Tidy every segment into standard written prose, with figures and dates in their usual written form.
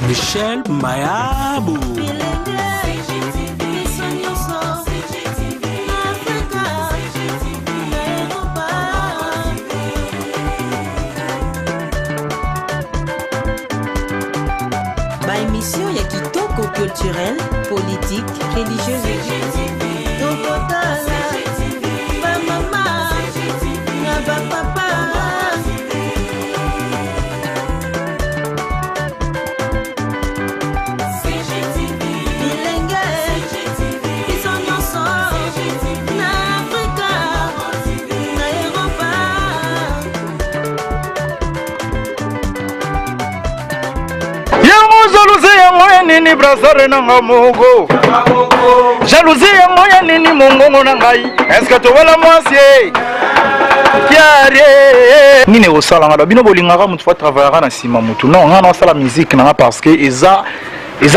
Michel Mayabou. Émission ya kitoko culturel, politique, religieuse et nini brasare na ngamugo jalousie moya nini mongongo na ngai est-ce que to wala mwasi kiare nini osala ngala bino bolingaka mutu fa travailler na sima mutu non ngana osala musique na parce que eza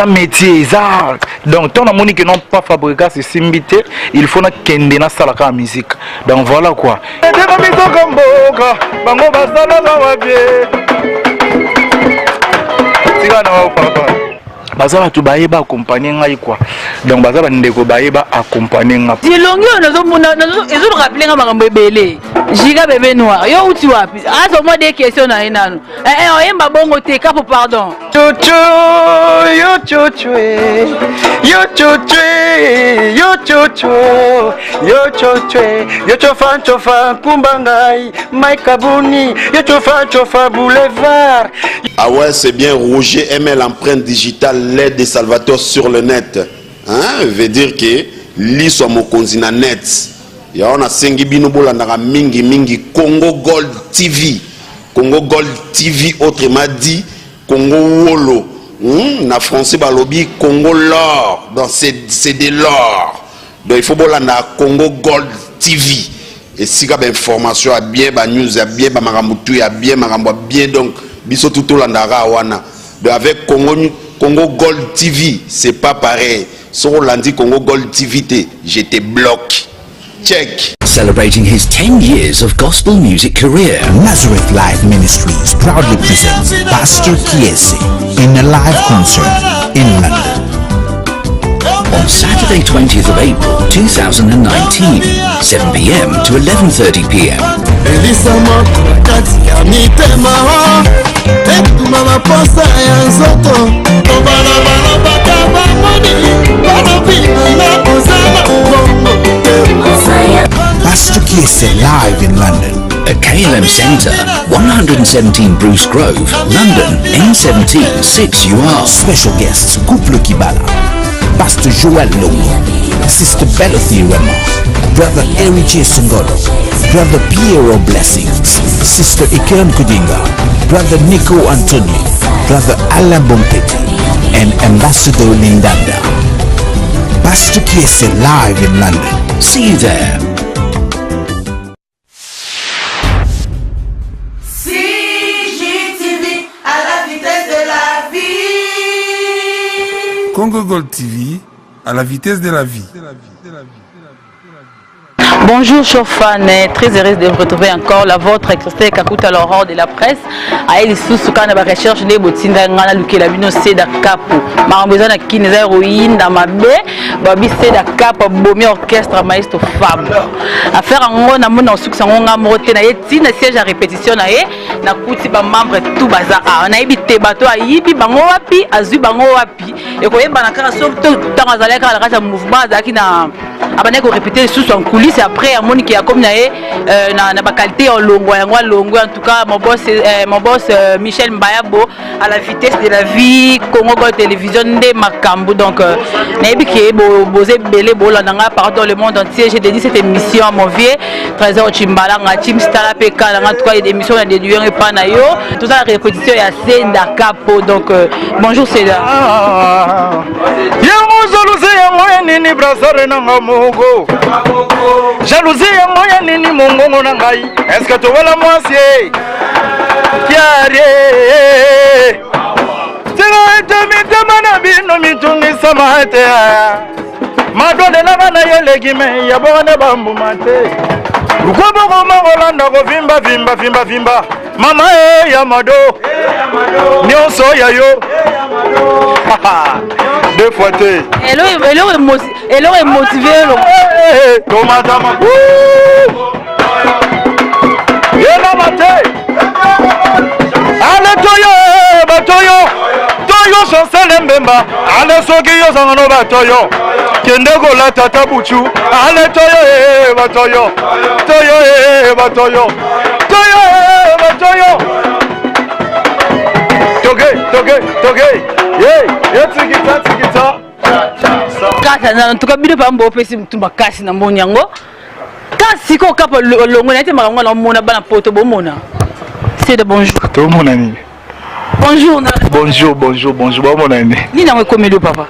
métier eza donc tant amoni que non pas fabriquer ce simbité il faut na kende na sala ka musique donc voilà quoi teka bisoka mboka bango basala la wabie tika na wa papa bazaba tu baeba accompagner ngai quoi donc bazaba ndeko baeba accompagner nga dilongi nazo mona nazo ezo rappeler nga makambo ebele jiga bébé noir yo uti wapi azo mo des questions na inano oyemba bongo te kapo pardon chuchu yo chuchu yo chuchu yo chuchu yo chuchu yo chofa kumba ngai Mike Buni yo chofa boulevard. Ah ouais, c'est bien. Roger aimait l'empreinte digitale, l'aide de Salvatore sur le net. Hein? Veut dire que l'ISO mokonzina net. Ya on a sengi binobola ndaka mingi Congo Gold TV. Congo Gold TV autrement dit Congo Wolo. Na français balobi Congo l'or. Donc c'est de l'or. Donc il faut bolanda Congo Gold TV. Et si ka information a bien ba news a bien ba makambo tu a bien makambo bien donc biso tout landara wana. Donc avec Congo Gold TV, c'est pas pareil. Sur l'andi Congo Gold TV, je te bloque. Check. Celebrating his 10 years of gospel music career, Nazareth Life Ministries proudly presents Pastor Kiese in a live concert in London. On Saturday 20th of April 2019, 7 p.m. to 11:30 p.m. Pastor Kiese live in London at KLM Centre, 117 Bruce Grove, London, N17 6UR. Special guests Couple Kibala, Pastor Joel Longo, Sister Belothi Rema, Brother Eriche Sengolo, Brother Piero Blessings, Sister Ikem Kudinga, Brother Nico Anthony, Brother Alain Bompeti, and Ambassador Lindanda. Pastor Kiese live in London. See you there. CJTV à la vitesse de la vie. Congo Gold TV à la vitesse de la vie. Bonjour chers fans, très heureuse de vous retrouver encore la vôtre Christelle Kakuta l'aurore de la presse. Aïe sous kana ba recherche les botinda ngana lukela bino seda kapo. Marambezo na kineza héroïne dans ma bé, babi seda kapo bomi orchestre maestro femme. Affaire ngo na mona succès ngo mote na yeti na siège à répétition na ye na kuti ba membre tout baza a. Na ibite bato ayibi bango wapi azu bango wapi. Et ko yeba na kara surtout tant azaleka la kata mouvement azaki na abane ko répéter sous en coulisses après à moni qui a comme na ba qualité en longo en tout cas mon boss Michel Mbayabo à la vitesse de la vie Congo Gold Télévision de Makambu donc nayebi ki bozé belé bolandanga partout dans le monde entier. J'ai dédié cette émission à mon vieux Trésor Chimbala nga Team Star PK en tout cas des émissions na déduire pas na yo tout ça la répétition ya Senda Capo donc bonjour c'est là nini brasare na ngamugo jalousie moya nini mongongo na ngai est-ce que to wala mwasi kiare tena mitema na bino mitungisa mate madole na bana yelegime ya bone bambu mate ukoboko mangolanda ko vimba mama Yamado nyonso ya yo deux fois te elle est motivée tomatama yena mate ale toyo chancel mbemba ale soki yo sangano batoyo kende kola tata buchu ale toyo batoyo toge ye tikita kasa na tuka bino pa mbo pesi mtumba kasi na mbonyango kasi ko kapa longo na te makango na mona bana poto bomona c'est de bonjour to mona ni bonjour bomona ni ni na komedo papa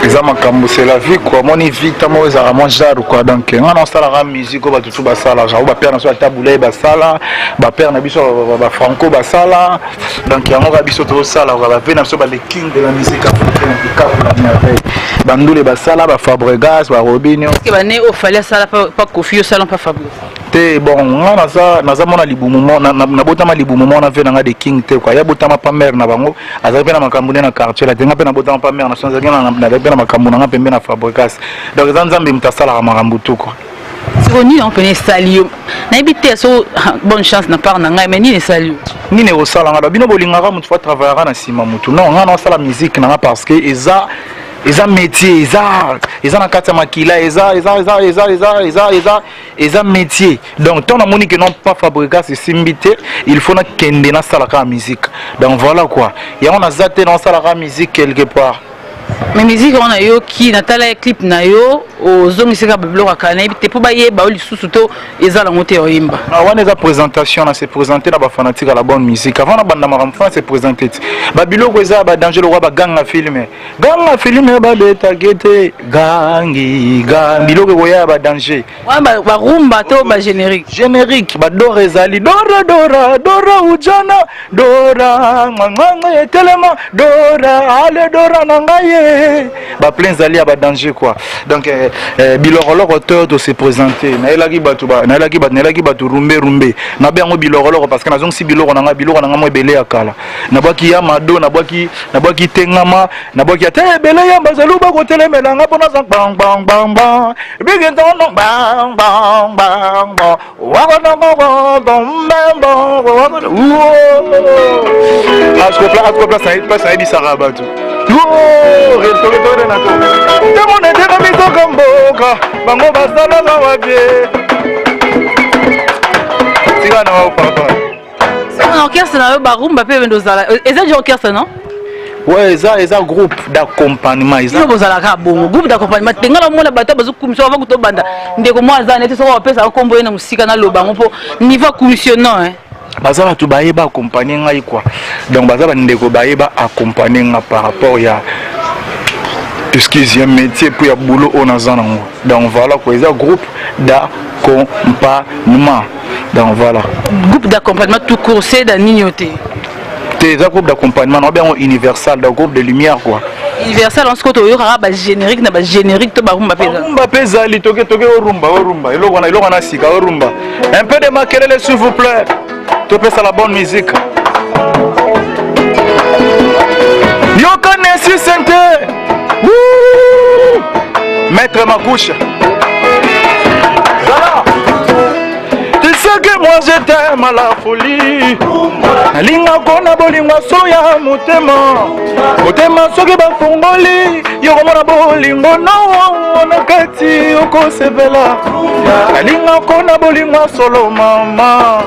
eza makambo c'est la vie quoi moni vite mo za manger quoi donc on a sala la musique ba tutu ba sala ja ba père na so tabule ba sala ba père na biso ba franco ba sala donc yango ba biso to sala ba vena so ba les king de la musique africaine ba ndule ba sala ba Fabregas ba Robinho que ba né au fallait sala pas Kofi au salon pas Fabregas te bon naza mona libumu na botama libumu mona vena nga de king te quoi ya botama pa mère na bango aza pe na makambo na quartier la tenga pe na botama pa mère na sonza na makambo na pembe na Fabregas donc nzambe mutasala makambo tout quoi c'est ni on peut salio na ebité so bonne chance na part na ngai mais ni salio ni ne osala nga bino bolingaka mutu fa travailler na sima mutu non nga na sala musique na parce que eza métier eza na kati ya makila eza métier donc tant na moni que non pas Fabregas simbité il faut na kende na sala ka musique donc voilà quoi ya on a zaté na sala ka musique quelque part mais musique on a yo qui natala clip na yo ozongiseka babloka kana ebite po baye ba lisusu to ezala ngote oyimba wana eza présentation na se présenter na ba fanatique à la bonne musique avant na banda maramfa se présenter babiloko eza ba danger le roi ba ganga film ba beta gete gangi biloko koya ba danger wa ba rumba to ba générique ba dora ezali dora ujana dora nganga telema dora ale dora nangaye ba plein zali ba danger quoi donc bilorolo auteur de se présenter na elaki batu rumbe na bango bilorolo parce que nazong si biloro nanga mo ebele ya kala na baki ya mado na baki tengama na baki ate ebele ya bazalu ba ko telemela nga pona sang bang big no bang wa asko place na ebisaka batu retourne na to demone tena mitoko mboka bango basala na wabie tika na wa papa c'est un orchestre na ba rumba pe vendo zala eza du orchestre non ouais eza groupe d'accompagnement eza bozala ka bongo groupe d'accompagnement tengala mona bato bazukumisa va kuto banda ndeko mwaza nete so wapesa kombo na musika na loba ngo po niveau commissionnant baza batu bayeba accompagner ngai quoi donc baza bandeko bayeba accompagner nga par rapport ya excusez métier pour ya boulot on a zanango donc voilà quoi ils ont groupe d'accompagnement donc voilà groupe d'accompagnement tout court c'est dans nignoté des groupe d'accompagnement on bien universal dans groupe de lumière quoi universal en ce côté yo ba générique na ba générique to ba rumba pesa li toke rumba eloko na sika rumba un peu de makelele s'il vous plaît to pesa la bonne musique yo connaissez sente maître Makouche voilà tu sais que moi je t'aime à la folie linga kona bolinga soya motema soki bafungoli yo komona bolingo no na kati okosepela linga kona bolinga solo mama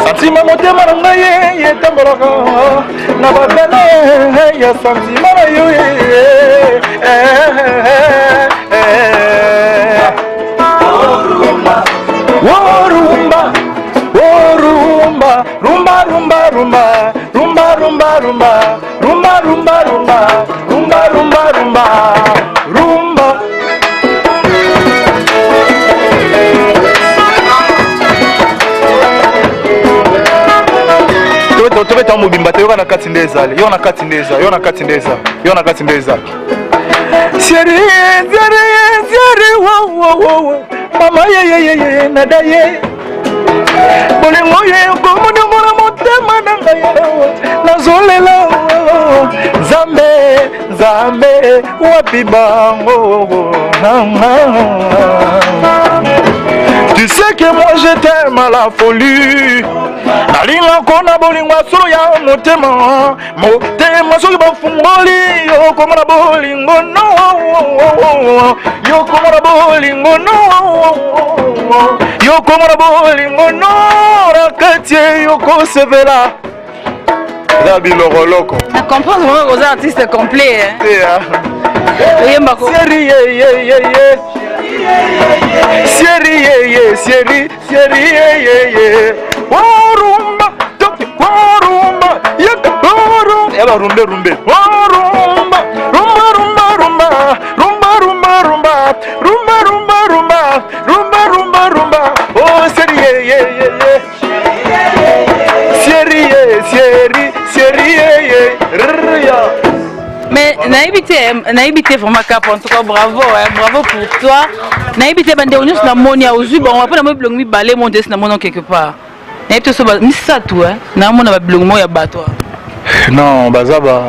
santima motema na ngai etambolaka na babele ya santima na yo rumba tobeta mobimba te yo na kati nde ezali yo na kati nde ezali sieri mama ye nada ye bolingo ye komonongo na motema na ngai nazolela Nzambe wapi bango tu sais que moi je t'aime à la folie nalinga kona bolingo solo ya motema soki bafungoli yokomona bolingo no yokomona bolingo no rakatie yokosevela Zabiloroloko. Je comprends vraiment que vous êtes artiste complet. Mais naïbité vraiment cap en tout cas bravo bravo pour toi. Naïbité bande on na monia ozu bon après na mo blongi balé mon des na mono quelque part. Naïbité so ba misa tout na mona ba blongi mo ya bato. Non bazaba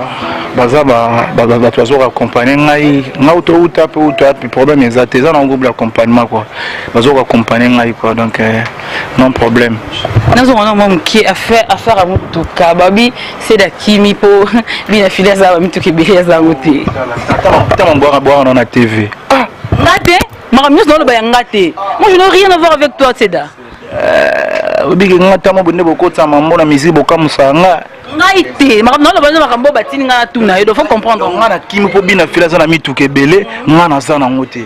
tu vas accompagner ngai ngauto uta pe problème les artisans en groupe d'accompagnement quoi bazo accompagner ngai quoi donc non problème nazo on a qui affaire à mutuka babi c'est da kimi po bina filer za mutuka biya za ngote tata boire on a TV ngate makamyo dans le ba ngate moi je n'ai rien à voir avec toi Seda obiki ngata mo bonne boko tsama mbona musique bokamusa nga naïté makamyo na bazo makambo batini nga tuna il faut comprendre nga na kimi po bina filer za na mituka belé nga na za na ngote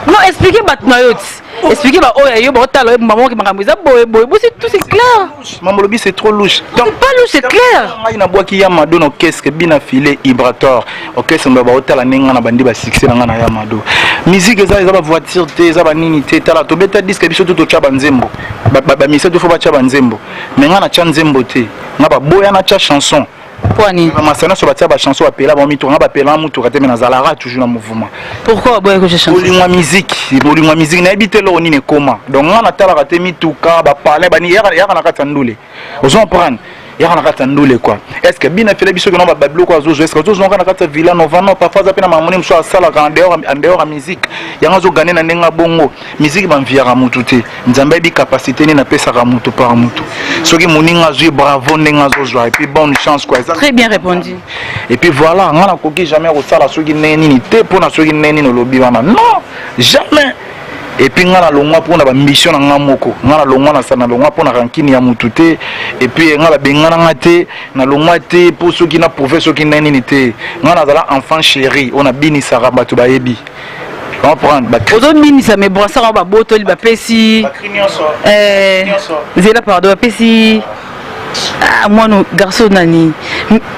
non expliquez maintenant expliquez bah oh yo bah talo maman qui m'a dit boy c'est tout c'est clair maman lobi c'est trop louche c'est pas louche c'est clair ngai na bois ki yamado no qu'est-ce que bina filer vibratoire OK c'est mba ba hôtel nenga na bandi ba succès na na yamado musique za ba voiture te za ba nini te tala to beta disque biso to cha banzembo ba mise to fo ba cha banzembo mais nga na cha nzembo te nga ba boya na cha chanson Poani. Masana sur la chanson appelée bon mito, on va appeler un moutou raté mais nazala toujours en mouvement. Pourquoi boy que je chante? Bolingwa musique na habité là on ni comment. Donc on a tala raté mito ka ba parler ba ni ya na katandule. Vous en prendre. Ya na katandule quoi. Est-ce que bien fait biso que non ba bablo quoi zo est-ce que zo na kata villa no vano parfois ça pena mamoni mso asala en dehors musique. Ya ngazo gagner na nenga bongo. Musique ba mviara mutu te. Nzambe bi capacité ni na pesa ka mutu par mutu. Soki moninga zo bravo nenga zo joie et puis bonne chance quoi. Très bien répondu. Et puis voilà, on a coquille jamais au sala soki neni te pour na soki neni no lobby wana. Non, jamais. Et puis on a longwa pour na mission na moko. On a longwa na sana longwa pour na rankini ya mutu te. Et puis on a bengana ngate na longwa te pour soki na prouver soki neni te. On a zala enfant chéri, on a bini saraba to baebi. Comprendre ba ozo bini sa me brassard ba botoli ba pesi. Zela pardon ba pesi. Ah moi no garçon nani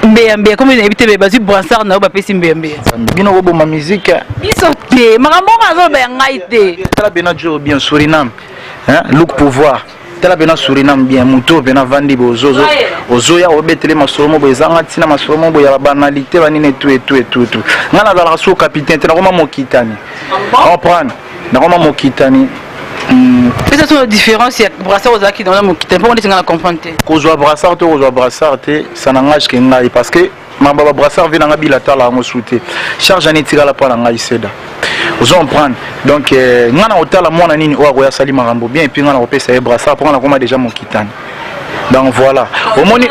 mbeyambe comme il habite be bazu brassard na ba pesi mbeyambe bino bobo ma musique bisote makambo mazo ba ngaite tala bena jo bien Suriname hein look pouvoir tala bena Suriname bien muto bena vandi bozozo ozoya obetele masolomo bezanga tina masolomo bo ya banalité banine tout ngana za la sous capitaine tena koma mokitani comprendre na koma mokitani. Peut-être la différence il y a brassard aux acquis dans la mokita pour on est comprendre ko zo brassard te ça n'engage que ngai parce que ma baba brassard vient na bilatal la mosuté charge ani tira la pa ngai seda vous en prendre donc ngana otala mona nini o akoya sali marambo bien et puis ngana opesa brassard pour on a comment déjà mokitani. Donc voilà, au moni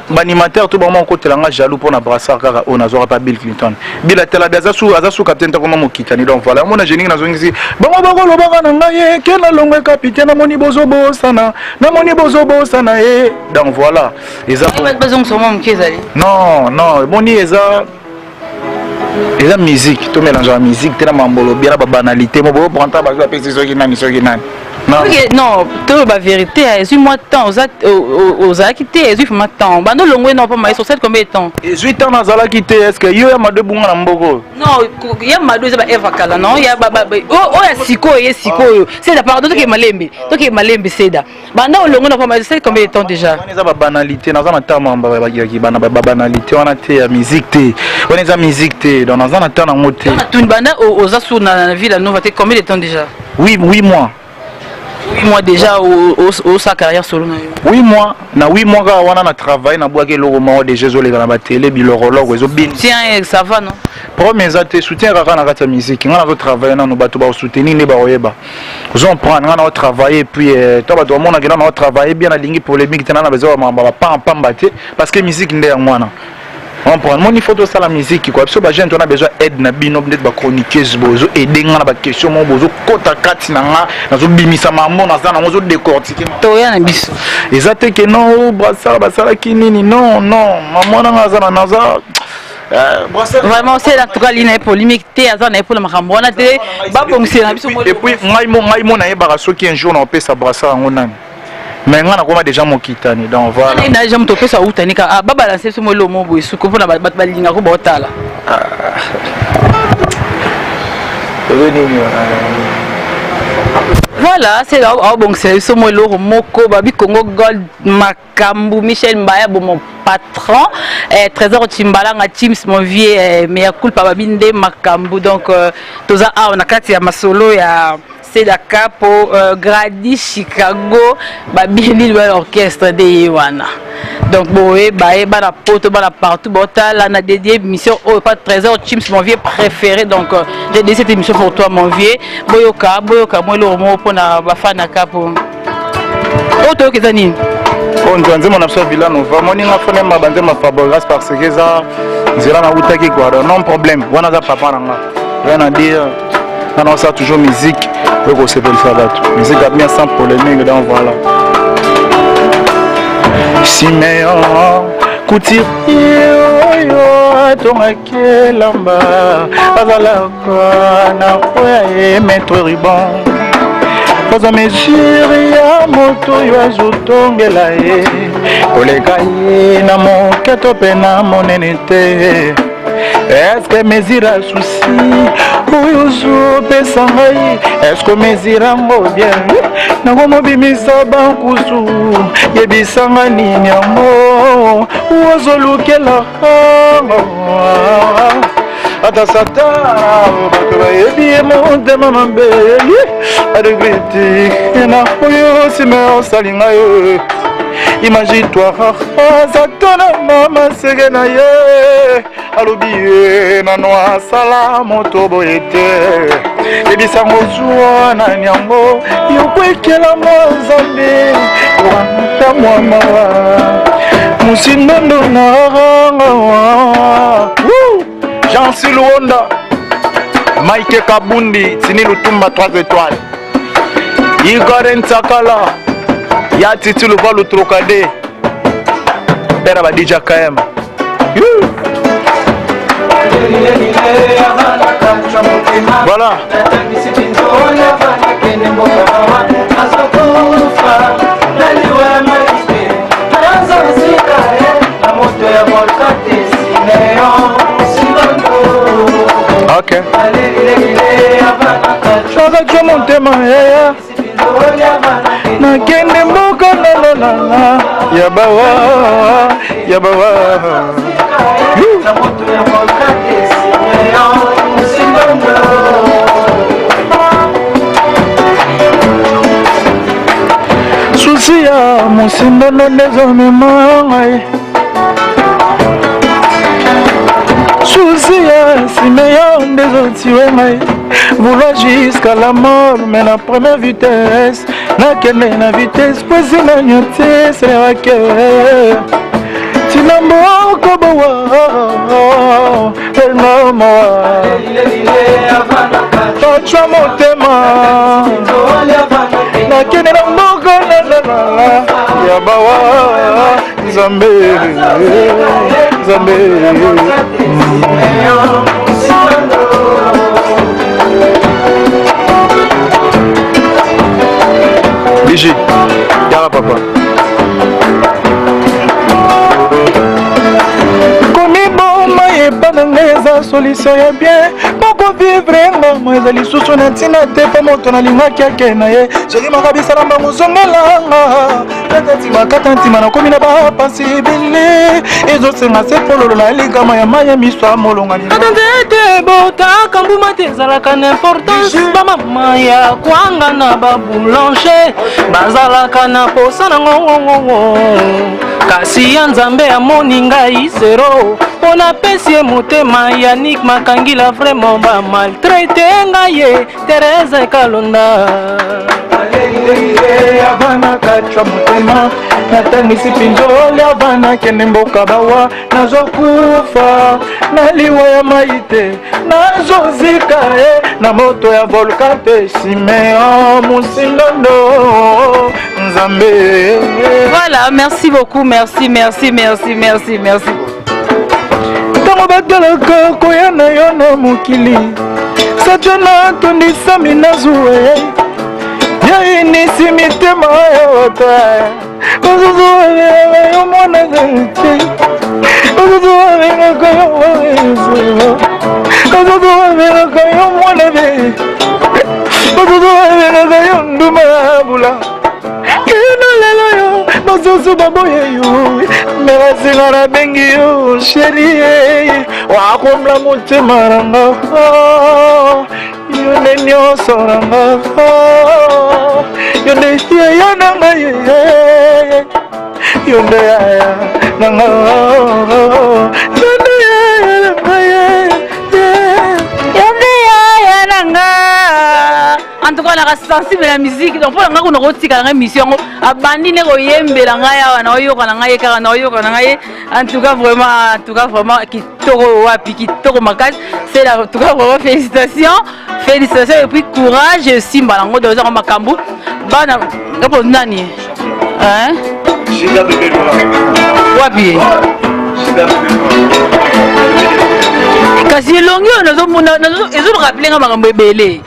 banimateur tout bon côté là jaloux pour na brassard car on a zora pas Bill Clinton. Bill tela azasu capitaine comme mokitani donc voilà, mon génie na zongi bon ba lo ba na ngai ke na longwe capitaine na moni bozobo sana e donc voilà, eza besoin sur mon kezali. Non, moni eza musique, tout mélange la musique, tellement mambolo bien la banalité, mo bo prendre ba pesi soki nani. Non, tout la vérité, est-ce moi temps aux acquittés, est-ce moi temps. Bando longue non pas mais sur cette combien de temps? 18 ans nazala quitté, est-ce que yo ya made bunga na mboko? Non, ya made za Eva kala non, ya baba oh ya siko ye siko. C'est la pardon que malembe. Donc que malembe c'est da. Bando longue non pas mais c'est combien de temps déjà? On est za banalité, na za na tama ba bana banalité, on a té musique té. On est za musique té, dans na temps na moté. Tout banda aux asu na ville nova té combien de temps déjà? 8 mois. 8 mois déjà au sa carrière solo. 8 mois, na 8 mois quand on a travaillé na boaké le roman des jeux les dans la télé bilorologue zo bin. Tiens, ça va non? Premier até soutien kaka na kata musique, on a travaillé na no bato ba soutenir ne ba oyeba. Zo prendre on a travaillé puis toi bato mona que on a travaillé bien na lingi polémique tena na besoin ba pa mbaté parce que musique ndé ngwana. On prend mon photo ça la musique quoi parce que gens on a besoin aide na bino peut-être ba chroniqueuse bozo aider nga na ba question mo bozo kota kati na nga na zo bimisa mambo na za na zo décortiquer to ya na biso ezate que non brasa basala kinini non maman na za na za vraiment c'est en tout cas l'ine polémique té azana pour le makambo na té ba bongsi na biso et puis ngai mo na yeba soki un jour na pesa brasa ngona mais on a comment déjà mon kitani donc voilà na déjà mto pesa utani ka ba balancer ce molo mo boy suko pona ba linga ko botala voilà c'est là bon c'est ce molo moko babi Congo Gold Makambu Michel Mbaya bon mon patron Trésor Timbalanga Teams mon vieux meilleur cool pa babinde Makambu donc toza on a kati ya masolo ya c'est la capo Grady Chicago babili l'orchestre de Yewana donc boé baé bana poto bana partout bota là na dédié émission au pas Trésor Teams mon vieux préféré donc j'ai dédié cette émission pour toi mon vieux boyoka moi le mot pour na bafana capo auto kezani on doit dire mon absolu Vilano vraiment ni ngafone mabande ma favorise parce que ça zela na utaki quoi non problème wana za papa nanga rien à dire on a toujours musique pour se faire ça musique a bien sans polémique donc voilà Siméon Coutir yo tonga lamba azala ko na kwa mettre ruban Poza mesure ya moto yo azotongela ye koleka ye na moketo pe na monene te est-ce que mesira souci oyo zopesa ngai est-ce que mesira ngo bien nango mobimisa bankusu yebisanga nini yango ozolukela ata satana bato bayebi ye motema mabe adegriti na oyo sime osalinga yo imagine-toi satana mama sege na ye alobi ye nano asala moto boye te ebisango zwa na nyango yokwekela mozambe yokamata mwamawa musindondo na Jean Siluonda Mike Kabundi Tini Lutumba 3 étoiles Igor Ntsakala Ya Titi Luvalu Trokade Pera Badija KM Voilà Ok. Chaga chomo tema ya. Na kende mboka la ya bawa. Susi ya musindo no désormais mai. Siméon des autres vouloir jusqu'à la mort mais la première vitesse la vitesse poser la nyote c'est la que tu n'as pas koboa elle moi tu as mon thème na kene na moko la ya bawa Zambe Gigi. Yara papa. Komiboma ebanangeza solution ya bien. Moko vivre ngamo ezali susu na ntina te po moto nalingaki ake na ye. Jeri makabisala mbango zongelanga. Tati makata ntima nakomi na bapasi ebele. Ezosenga se pololo na elikama ya maya miswa molongani. Atendete botaka mbuma te ezalaka na importance. Bamama ya kwanga na baboulanger bazalaka na posa na ngongongongo. Kasi ya nzambe amoni ngai zero. On apesi ye motema Yannick Makangila vraiment ba maltraité ngai Teresa Kalonda. Abana kachwa motema natangisi pinjoli abana kende mboka bawa nazokufa naliwa ya maite nazozika na moto ya volcan pe Siméon Musindondo Nzambe. Voilà, merci beaucoup, merci. Tango batalaka koyana yo na mokili sajana tondisa minazuwe yainisi mitema ya wata ozuzuweleka yo mwana gante ozuzuweleka yo wawezuwa ozuzuweleka yo mwana be ozuzuweleka yo nduma bula kino lelo yo nozuzu baboye yo merasinga na bengi yo sherie wakomla motema nanga yo nde nyonso nanga yo nde yaya nanga yo nde yaya nanga yo nde yaya nanga. En tout cas, on a sensible la musique. Donc, pour la on a retiré la émission. Abandonné le yembe la ngaya, na oyo kana ngaya kana na oyo kana ngaya. En tout cas, vraiment, qui toro wapi, qui toro makas. C'est là, en tout cas, vraiment félicitations et puis courage. Simba la ngode oza makambu. Bana, kapo nani? Hein? Giga bébé noir. Wapi? Giga bébé noir. Kasi elongi ezo rappeler makambo ebele.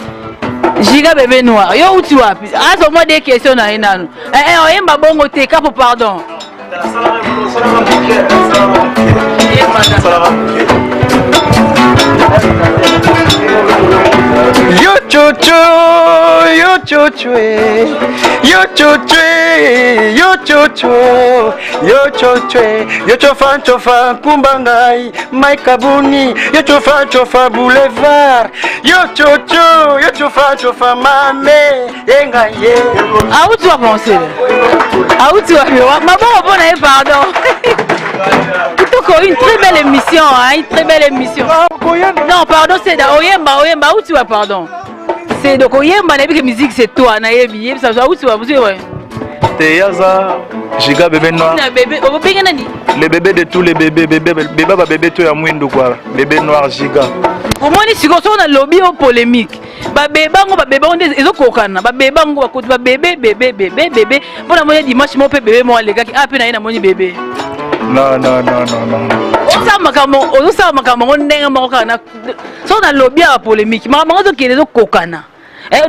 Giga bébé noir. Yo uti wapi? Aso moi des questions na enano. Oyemba bongo te kapo pardon. Yo chocho, yo chochwe, yo chochwe, yo chocho, yo chochwe, yo chofa kumbangai, maikabuni, yo chofa boulevard, yo chocho, yo chofa mame, engaye. Ah où tu vas penser? Ah où tu vas voir? Maman bon pardon. Une très belle émission, hein, une très belle émission. Non, pardon, c'est Oyemba, où tu vas, pardon? C'est donc Oyemba, la musique, c'est toi, Naïbi, ça va où tu vas, vous ouais. Teyaza, Giga bébé noir. Le bébé de tous les bébés, bébé toi à Mouindou quoi. Bébé noir Giga. Pour moi, si on a lobby au polémique. Bébé on est ezokokana bébé pour la moyenne dimanche mon bébé moi les gars qui a peine na moni bébé. Non. Osa makambo ndenga makokana. So na lobby à polémique. Maman zo ki ezokokana.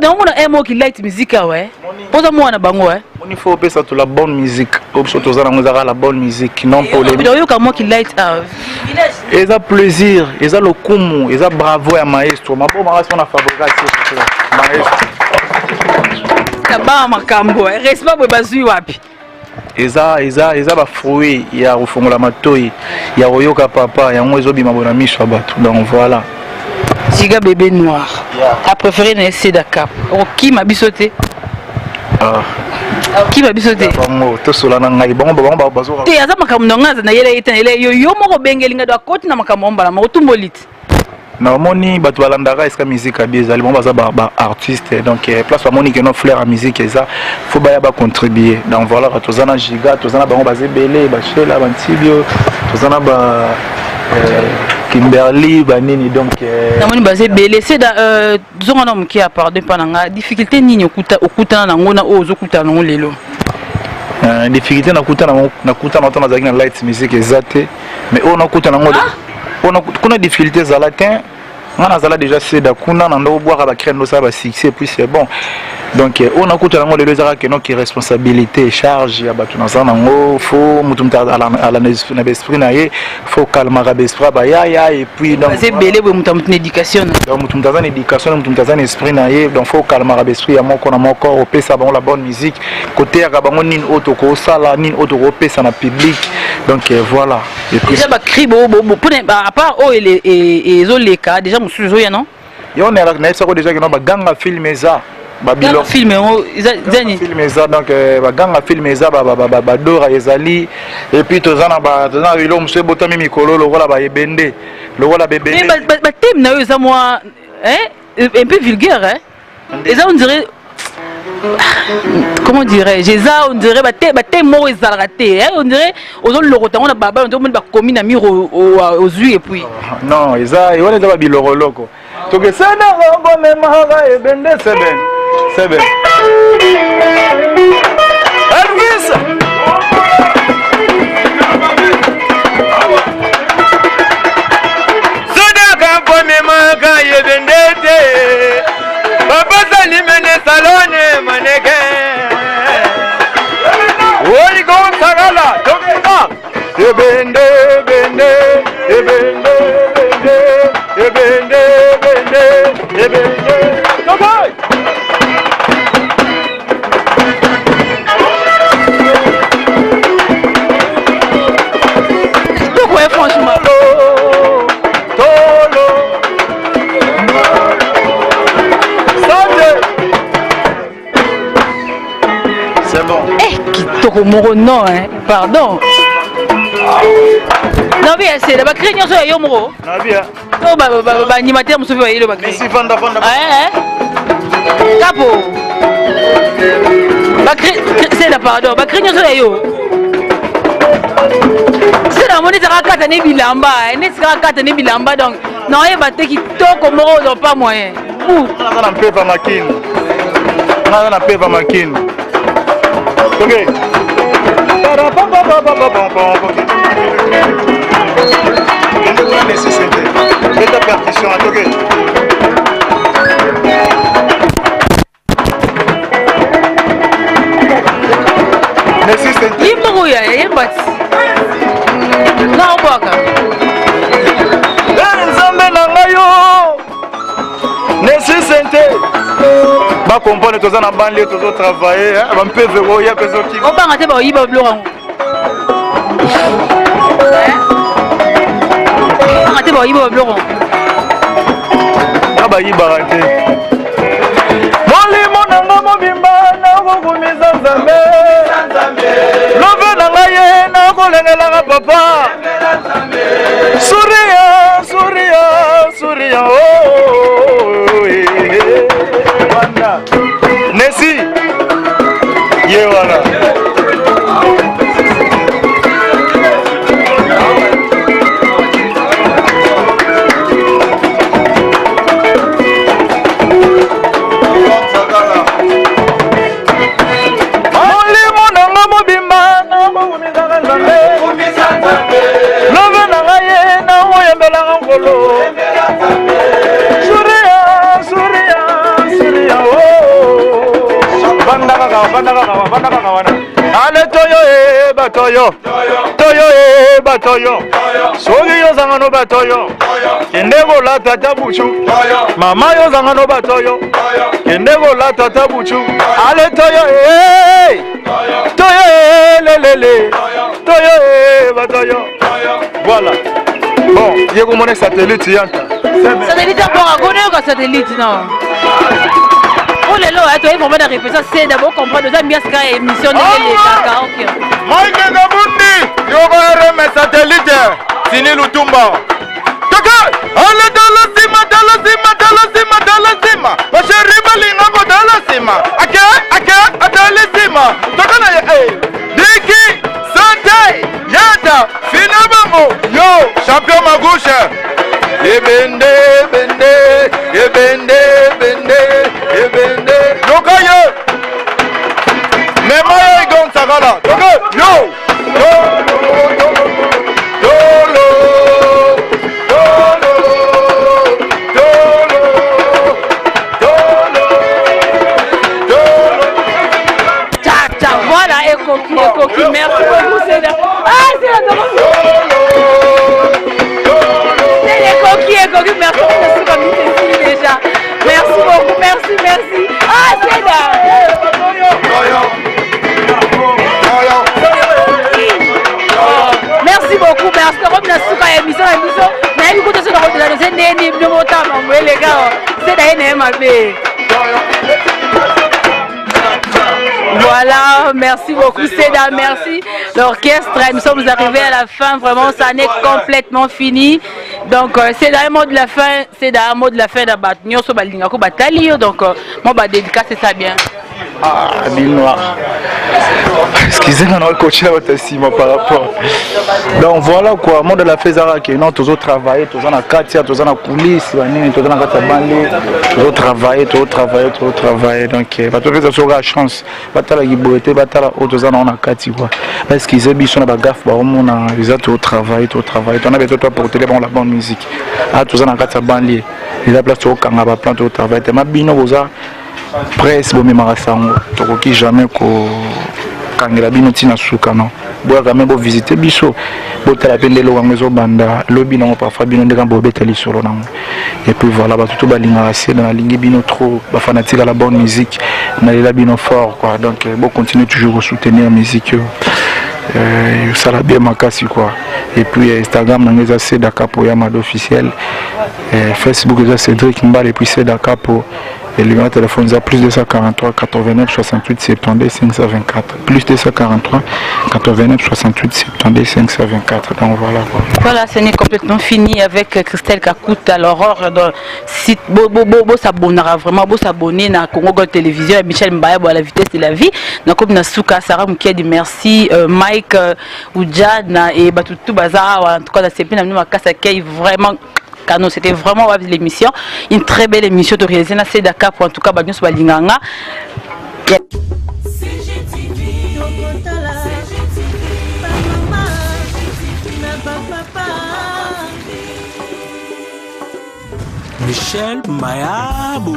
Donc on a un mot qui light musique ouais. Posa moi na bango ouais. Il faut passer sur la bonne musique. Surtout ça la bonne musique non polémique. Donc yo comme qui light et ça plaisir, et ça le kumu, et ça bravo à maestro. Ma pauvre on a fabriqué maestro. Kaba makambo, respect pour bazui wapi. Et ça va fruit, il y a au fond la matoi, il y a Oyoka papa, il y a un oiseau qui m'a bonami sur bateau. Donc voilà. Giga bébé noir. A préféré na Seda Cap. Qui m'a bisoté? Qui m'a bisoté? Bon, tout cela n'a pas bon bazo. Té aza makambo ngaza na yele etele yo moko bengelinga do akoti na makambo mbala makutumbolite. Na moni bato balandaka eska musique a bizali bon baza ba artiste donc place ba moni que non fleur à musique ça faut ba contribuer donc voilà tozana Giga tozana bango bazebele ba Shela ba Ntibio tozana ba Kimberly banini donc na moni bazebele c'est da zonga na mki a pardon pananga difficulté nini okuta na ngona ozokuta na lelo difficulté na kuta na tona za light musique ezate mais on a kuta na ngona on a difficulté zalatin on a déjà Seda kuna na ndo boire ba crème ça ba succès puis c'est bon donc on a coûté les deux que non qui responsabilité charge ya batu na sana ngo faut mutumta ala na esprit na ye faut calmer la esprit ba ya et puis donc c'est belé pour mutumta éducation donc mutumta za éducation mutumta za esprit na ye donc faut calmer la esprit ya moko na moko au pesa ba la bonne musique côté ya bango nin auto ko sala nin auto ko pesa na public donc voilà et puis déjà ba cri bo à part oh et zoleka déjà musuzu zo ya non yo on est ça déjà que non ba ganga film ça babilo film zani film ça donc ba ganga film ça ba dora ezali et puis tozana ilo mse botami mikolo lokola ba ebende lokola bébé mais ba thème na yo ça moi hein un peu vulgaire hein et ça on dirait comment dirais-je ça on dirait ba thème mo ezala raté hein on dirait aux le rotango na baba on dirait ba commis na miro aux yeux et puis non ça et on est ba biloro loko to que ça na bon même ha ebende c'est bien Elvis Soda quand même ga ebende Papa sali mene salone maneke Oi go sagala tokena ebende bende ebende tokoi pourquoi franchement c'est bon. Kitoko moro non hein pardon. Non bien c'est la craignance ya yo moro. Na bien. To ba animateur muso ba yelo ba. Merci fanda. Capo. C'est la pardon. Ba craignance ya yo. C'est la monnaie sera kata ne bilamba, ne sera kata ne bilamba donc non e ba te kitoko moro do pas moyen. On a peu pas makine. On a peu pas makine. Ok. Fais ta partition, ok. Merci, c'est il me rouille, il bat. Non, pas quand. Ba comprendre tous en banlieue tous travailler un peu verrouiller un peu qui on va rater ba yiba blora on rater ba yiba blora ba yiba rater molimo nanga mobimba na kokumisa nzambe love nanga ye na kolengela papa sourire sourire sourire oh Wanda Nessi ye wana molimo nanga mobimba na mokumizaka nzambe love nanga ye na oyembelaka nkolo bandaka wana ale toyo e batoyo toyo e batoyo soki yozanga no batoyo kende kolata ta buchu mama yozanga no batoyo kende kolata ta buchu ale toyo e toyo e lelele toyo e batoyo voilà bon yeko mone satellite yanta satellite encore connaît quoi satellite non. Oh là là, tu es vraiment répéter ça, c'est d'abord comprendre déjà bien ce qu'il y a émission de l'État. OK. Mike Gabundi, yo va remettre satellite, Sini Lutumba. Toka, ale dala sima. Parce que rimalinga go dala sima. Ake dala sima. Toka na Diki, Sunday, Yada, Finabango, yo, champion Magouche. Ebende. Lokaye. Mema igon sagala. Toka, yo. neni bimotama mwele gars c'est d'ailleurs ma bé. Voilà, merci beaucoup Seda, merci l'orchestre. Nous sommes arrivés à la fin, vraiment ça n'est complètement fini. Donc c'est un mot de la fin, c'est un mot de la fin d'Abat. Nous sommes à Batali, donc moi bah dédicace c'est ça bien. Ah, Binois. Excusez-moi, on a coaché par rapport. Donc voilà quoi, moi de la Fezara qui nous toujours travaillé, toujours dans la Katia, toujours dans la coulisse, toujours dans la Katabali, toujours travaillé. Donc va te faire ça la chance. Va te la liberté, va te la autre dans la Katia quoi. Parce qu'ils aiment bien la gaffe, on a ils ont tout travaillé. On avait tout apporté la bonne musique. Ah toujours dans la Katabali, ils a place au Kangaba plan tout travail. Ma bino boza presse bon marasango tokoki jamais ko kangela bino tina suka non boya jamais bo visiter biso bo tala pendelo wangezo banda lobi non parfois bino ndeka bo betali solo non et puis voilà ba tout balinga assez dans la ligne bino trop ba fanatique à la bonne musique na la bino fort quoi donc bon continuer toujours à soutenir musique ça la bien makasi quoi et puis Instagram nangeza c'est Dakapo Yamado officiel Facebook c'est Cédric Mbal et puis c'est Dakapo. Et le numéro de téléphone est plus 243 89 68 72 524. Plus 243 89 68 72 524. Donc voilà quoi. Voilà, ce n'est complètement fini avec Christelle Kakuta, l'aurore dans site s'abonnera vraiment, beau s'abonner na Congo Gold Télévision, Michel Mbaya à la vitesse de la vie. Na comme na Souka Sarah Mukedi, merci Mike Oudjad et Batutu Bazar en tout cas la CP na Makasa qui vraiment c'était vraiment l'émission, une très belle émission de réaliser na Sedaka pour en tout cas Bagnos Balinganga. Michel Mayabou.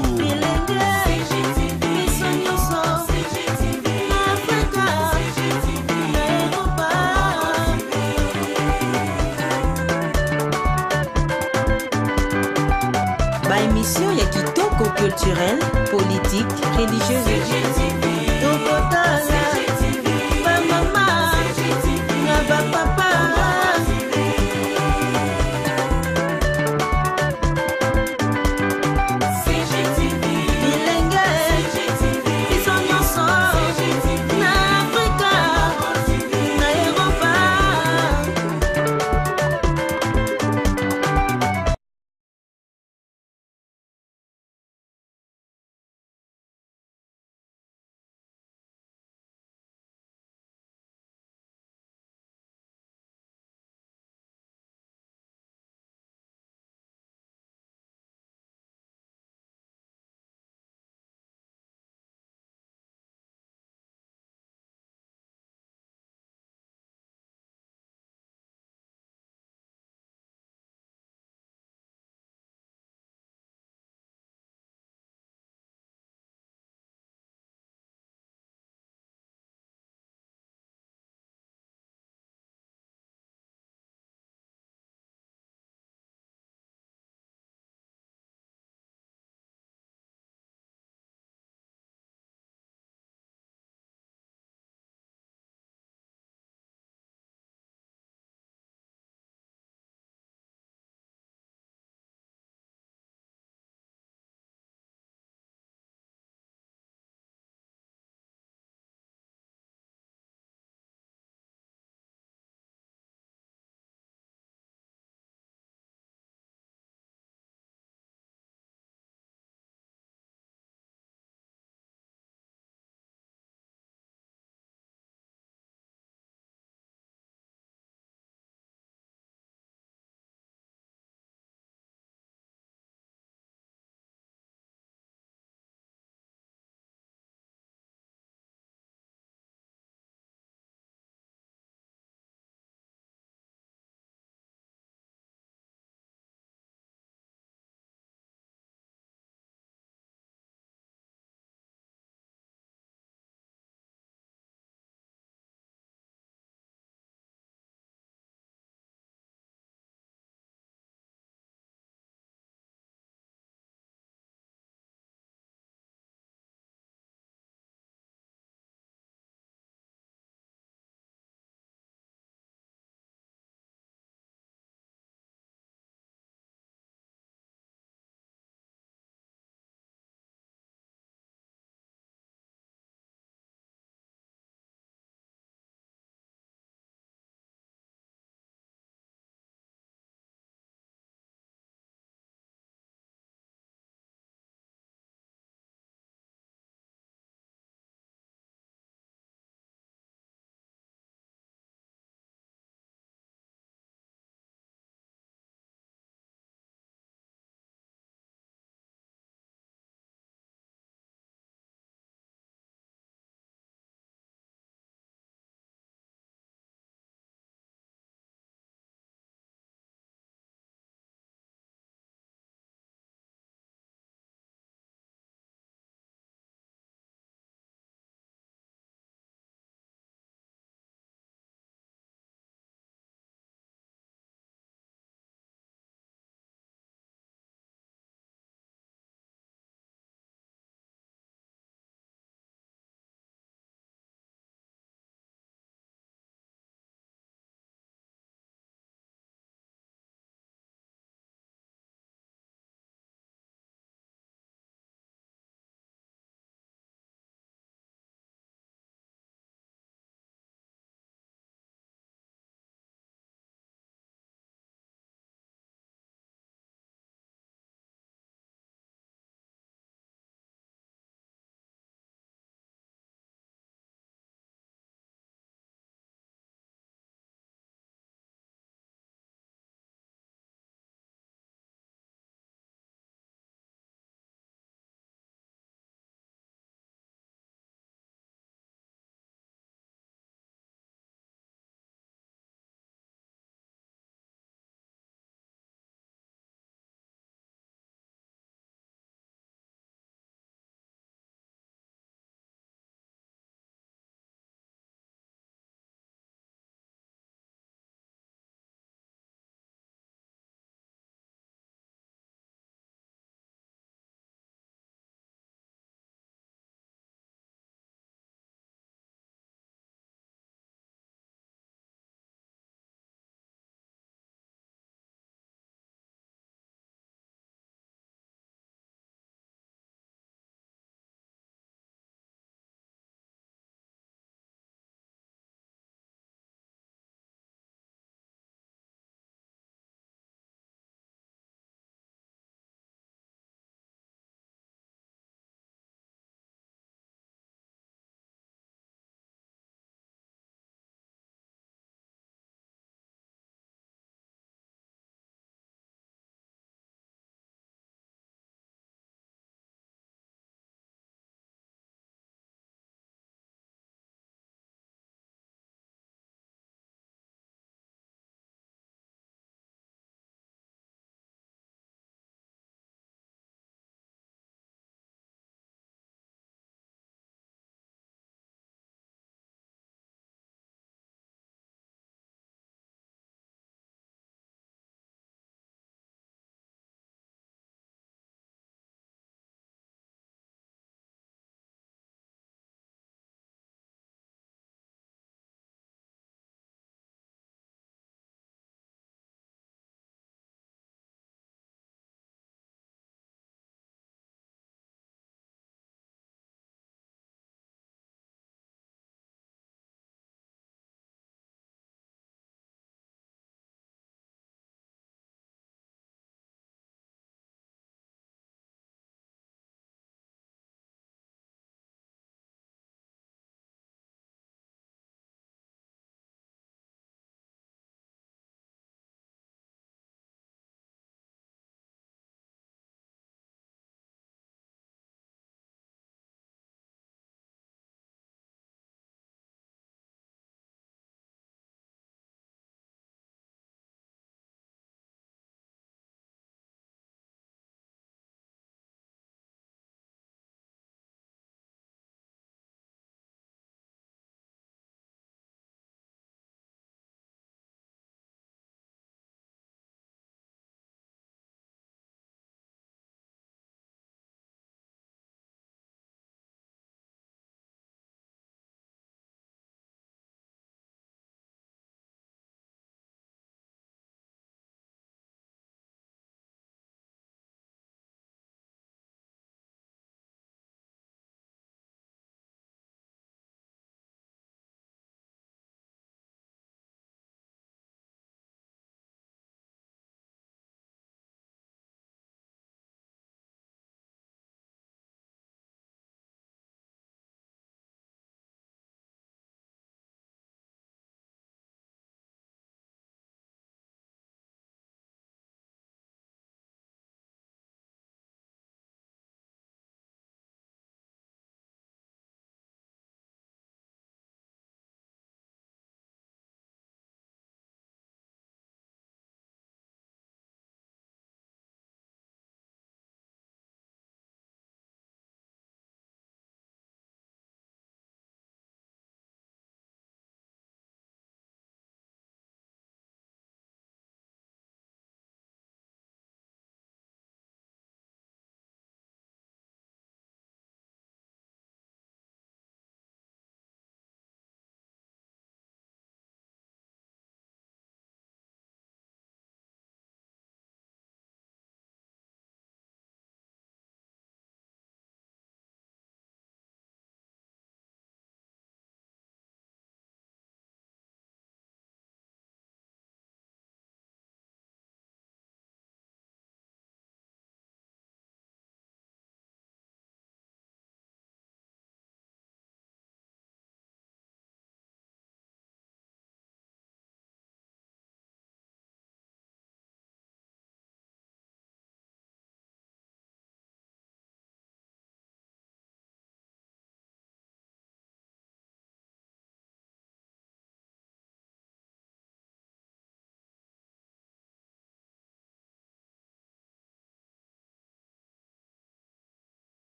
Émission ya kitoko culturelle, politique, religieuse.